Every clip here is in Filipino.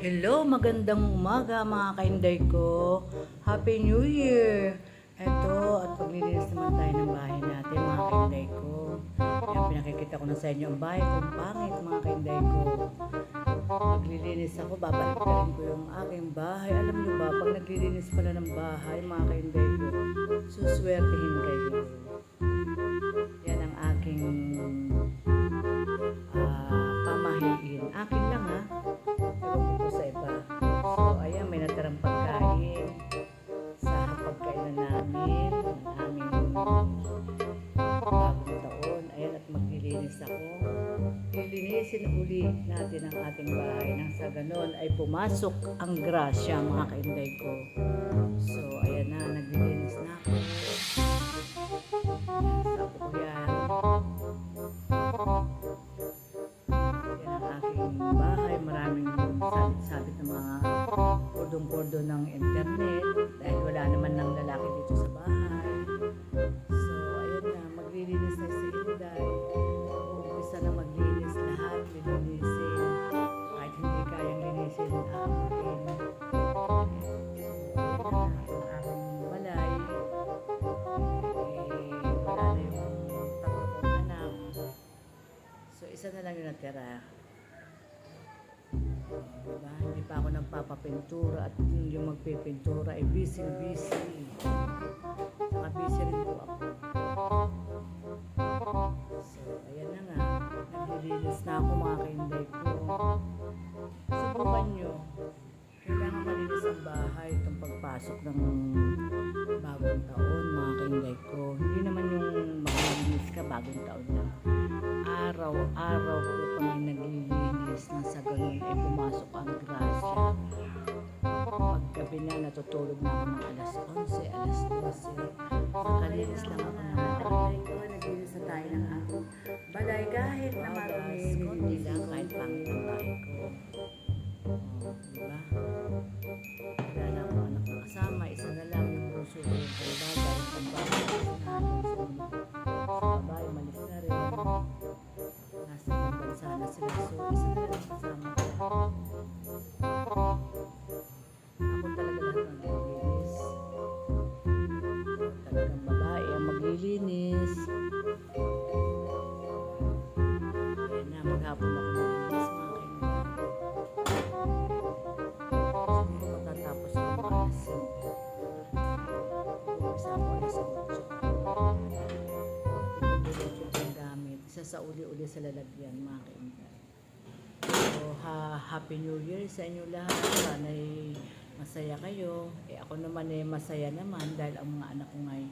Hello, magandang umaga mga kainday ko. Happy New Year! Eto, at paglilinis naman tayo ng bahay natin mga kainday ko. Yan, pinakikita ko na sa inyo ang bahay kong pangit mga kainday ko. Maglilinis ako, babalik-tarin ko yung aking bahay. Alam niyo ba, pag naglilinis pala ng bahay mga kainday ko, suswertihin kayo. Yan ang aking pamahiin. Akin lang ha. Ewan ko sa iba. So, ayan, may natirang pagkain sa pagkainan namin, ng aming bagong taon. Ayan, at maglilinis ako. Lilinisin uli natin ang ating bahay nang sa ganon ay pumasok ang grasya, mga kainday ko. So, ayan na, naglilinis na ako. Sabi ko yan. Yan ang aking bahay. Maraming sabit-sabit ng mga kordon-kordon ng internet dahil wala naman ng lalaki dito sa bahay. So, ayun na. Maglilinis na si Inday. Umpisa na maglinis lahat. Lilinisin. Kahit hindi kayang linisin ang akin. So, ayun na. Ang aking balay. Wala na yung tatlo kong anak. So, isa na lang yung natira. Diba? Hindi pa ako nagpapapintura at yung magpipintura ay busy-busy. Saka busy rin po ako. So, ayan na nga. Naglilinis na ako mga kainday ko. Subukan nyo. Kailangan malinis ang bahay itong pagpasok ng bagong taon mga kainday ko. Hindi naman yung maglinis ka bagong taon lang. Araw-araw po kami naglilinis na sa ganun ay pumasok ang grasya. Paggabi na natutulog na ako ng alas 11, alas 12. Nakalinis lang ako ng balay ko. Naglinis na tayo ng aking balay kahit na marami. Hindi lang kahit pangit ang bahay ko. Diba? Wala na akong anak na kasama. Isa na lang yung puso ko yung kalibada. Yung pagbahay sa babae, malis na rin. Nasa ibang bansa na sila. So, isa na lang kasama ko. Ako talaga lahat ng maglilinis. Talagang babae ang maglilinis. Kaya na, maghapon ako maglilinis mga kaibigan. Siguro matatapos ng mga alas 5. Umpisa ako alas 8. Isa sa uli-uli sa lalagyan mga kaibigan. So, Happy New Year sa inyo lahat. Sana'y masaya kayo. Ako naman masaya naman dahil ang mga anak ko ngay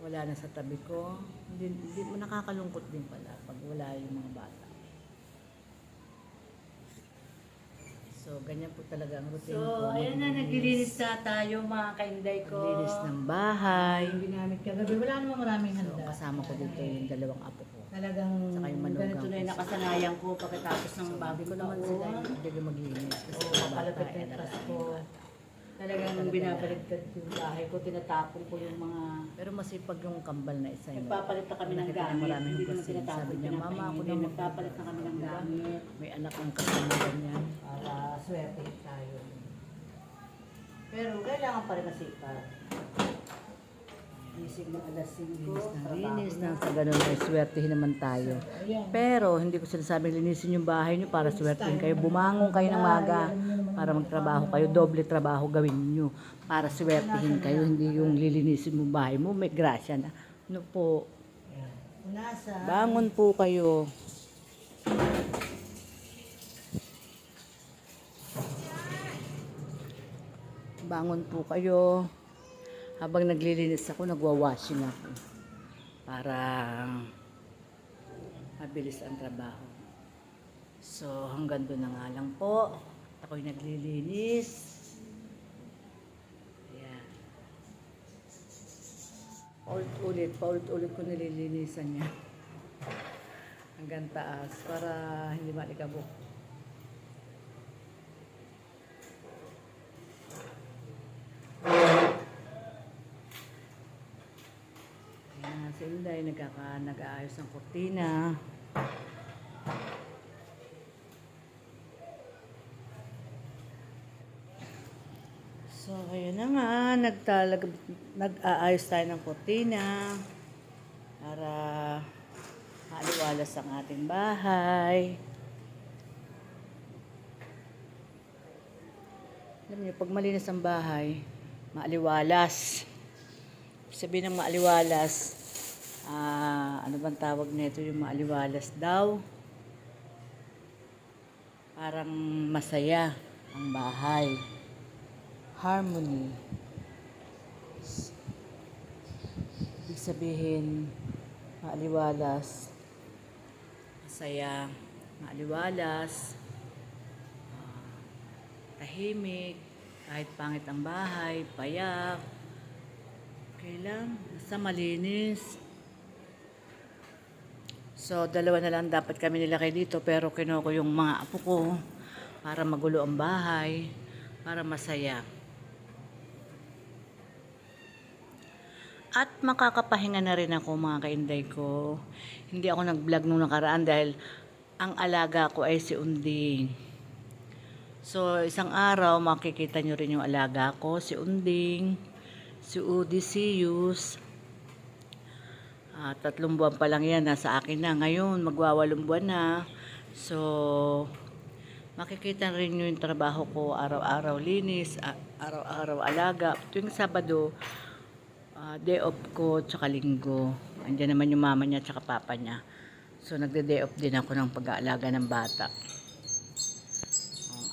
wala na sa tabi ko. Hindi nakakalungkot din pala pag wala yung mga bata. So, ganyan po talaga ang routine ko. So, ayan na, naglilinis na tayo mga kainday ko. Naglilinis ng bahay. Yung ginamit kagabi, wala namang maraming So, handa. kasama ko dito yung dalawang apo ko. Talagang Saka yung manugang ganito na yung ko. nakasanayan ko pagkatapos ng bago Hindi ko ko naman sila hindi maglinis kasi Oo, bata, kapalapit na yung trust ko. Talagang binabaliktad yung bahay ko, tinatapon ko yung mga... Pero masipag yung kambal na isa yun. Nagpapalit na kami ng Nakita ko gamit. maraming Hindi naman hugasin. tinatapon, Sabi niya, mama, ako pinapahingi. na Nagpapalit na kami ng gamit. May anak ang kasama ganyan. Para swerte tayo. Pero kailangan pa rin masipag. Gising ng alas 5. Linis na sa ganun ay swertihin naman tayo. Ayan. Pero hindi ko sinasabing linisin yung bahay niyo para swertihin kayo. Bumangon kayo ng maga para magtrabaho kayo. Doble trabaho gawin niyo para swertihin kayo. Hindi yung lilinisin mo bahay mo. May grasya na. Ano po? Nasa. Bangon po kayo. Bangon po kayo. Habang naglilinis ako, nagwa-washing ako. Para mabilis ang trabaho. So, hanggang doon na nga lang po. Ako'y naglilinis. Ayan. Paulit-ulit ko nililinisan niya. Hanggang taas para hindi malikabok. Si Inday nag-aayos ng kurtina. nag-aayos tayo ng kortina para maaliwalas ang ating bahay. Alam niyo, pag malinis ang bahay, maaliwalas. Sabihin ng maaliwalas, ano bang tawag nito yung maaliwalas daw? Parang masaya ang bahay. Harmony. Ibig sabihin, maaliwalas, masaya, maaliwalas, tahimik, kahit pangit ang bahay, payak, okay lang, basta malinis. So, dalawa na lang dapat kami nilagay dito, pero kinuha ko yung mga apo ko para magulo ang bahay, para masaya. At makakapahinga na rin ako mga kainday ko. Hindi ako nag-vlog nung nakaraan dahil ang alaga ko ay si Unding. So, isang araw, makikita nyo rin yung alaga ko, si Unding, si Odysseus. 3 buwan pa lang yan, nasa akin na. Ngayon, magwa-8 buwan na. So, makikita rin nyo yung trabaho ko, araw-araw linis, araw-araw alaga. Tuwing Sabado, day off ko, tsaka Linggo. Andiyan naman yung mama niya, tsaka papa niya. So, nagde-day off din ako ng pag-aalaga ng bata.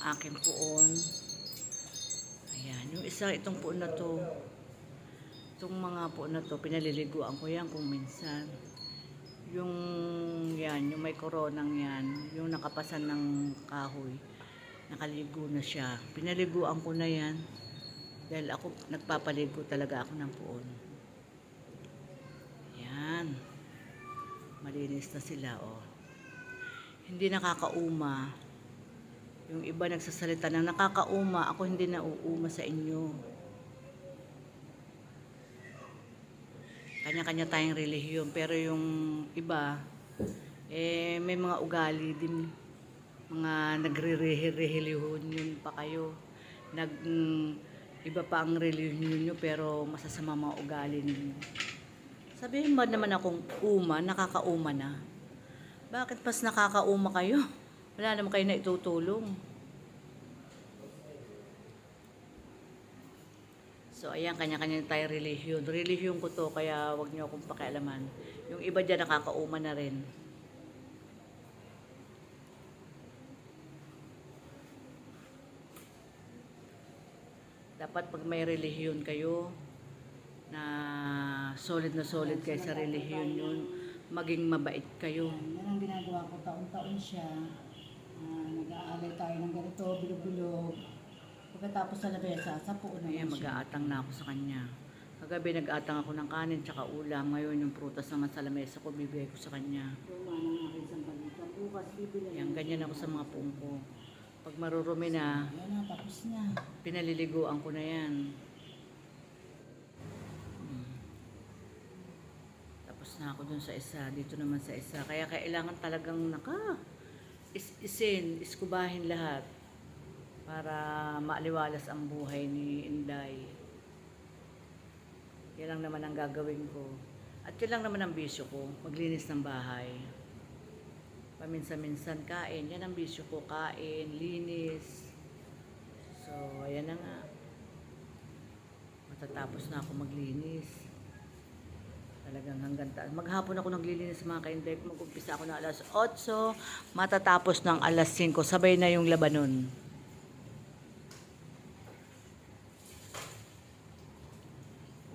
Aking puon. Ayan, yung isa itong puon na to. Itong mga puon na to, pinaliliguan ko yan kung minsan. Yung yan, yung may koronang yan, yung nakapasan ng kahoy, nakaligo na siya. Pinaliguan ko na yan. Dahil ako, nagpapaligo talaga ako ng puon. Ayan. Malinis na sila, oh. Hindi nakakauma. Yung iba nagsasalita ng nakakauma, ako hindi nauuma sa inyo. Kanya-kanya tayong relihiyon, pero yung iba, may mga ugali din. Mga nagre-relihiyon yun pa kayo. Iba pa ang relihiyon nyo, pero masasama mga ugali ninyo. Sabihin ba naman akong nakakauma na? Bakit mas nakakauma kayo? Wala naman kayo na itutulong. So, ayan, kanya-kanya tayo relihiyon. Relihiyon ko to, kaya wag niyo akong pakialaman. Yung iba dyan nakakauma na rin. Dapat pag may relihiyon kayo, na solid kayo sa relihiyon yun, maging mabait kayo. Yan ang ginagawa ko, taon-taon siya. Nag-aalay tayo ng ganito, bilog-bilog. Pagkatapos sa labesa, sa puon naman siya. Mag-aatang na ako sa kanya. Kagabi nag-aatang ako ng kanin tsaka ulam. Ngayon yung prutas naman sa lamesa ko, bibigay ko sa kanya. Yan, ganyan ako sa mga puong ko. Pag marurumi na, tapos na. Pinaliliguan ko na yan. Tapos na ako dun sa isa, dito naman sa isa. Kaya kailangan talagang iskubahin lahat para maaliwalas ang buhay ni Inday. Yan lang naman ang gagawin ko. At yan lang naman ang bisyo ko, maglinis ng bahay. Paminsan-minsan kain, yan ang bisyo ko, kain, linis. So, ayan na nga. Matatapos na ako maglinis. Talagang hanggang taas. Maghapon ako naglilinis mga kainday. Mag-umpisa ako ng alas 8, matatapos ng alas 5. Sabay na yung labanon.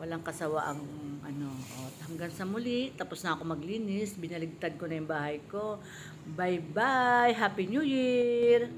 Walang kasawa ang hanggang sa muli. Tapos na ako maglinis. Binaligtad ko na yung bahay ko. Bye-bye! Happy New Year!